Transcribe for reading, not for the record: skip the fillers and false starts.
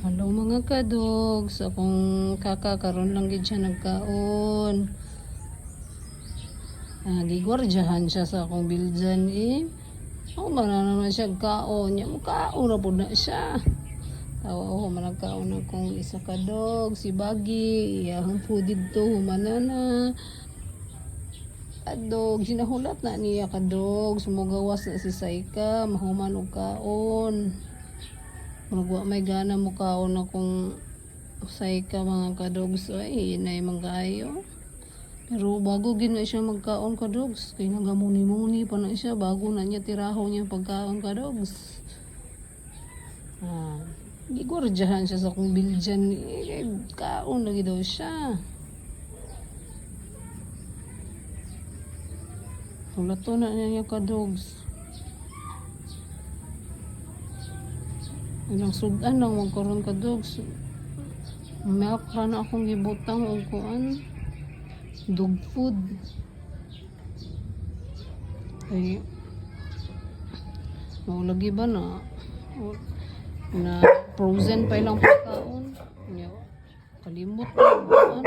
Hello mga kadogs, akong kakakaroon lang gid siya nagkaon. Gigwardyahan siya sa akong biljan eh. Ako man na naman siya kaon, niya mo kaon na po na siya. Tawa ako man nagkaon akong isa ka dog, si Bagi, iyahang food dito, humanana. Kadog, sinahulat na niya kadog, sumugawas na si Saika, mahuman og kaon. Magwa may gana mo kaon akong Saika mga kadogs, ay inay manggayo. Pero bago gina siya magkaon kadogs, kay nagamuni-muni pa na siya bago na niya tiraho niya pagkaon kadogs. Gigwardyahan siya sa kong biljan, kaon lagi daw siya. Tulato na niya kadogs. Ilang sudan lang magkaroon kadogs. Mayakra na akong gibutang o kuan dog food. Ay lagi ba na frozen pa ilang pagkaon. Kalimot na kuan.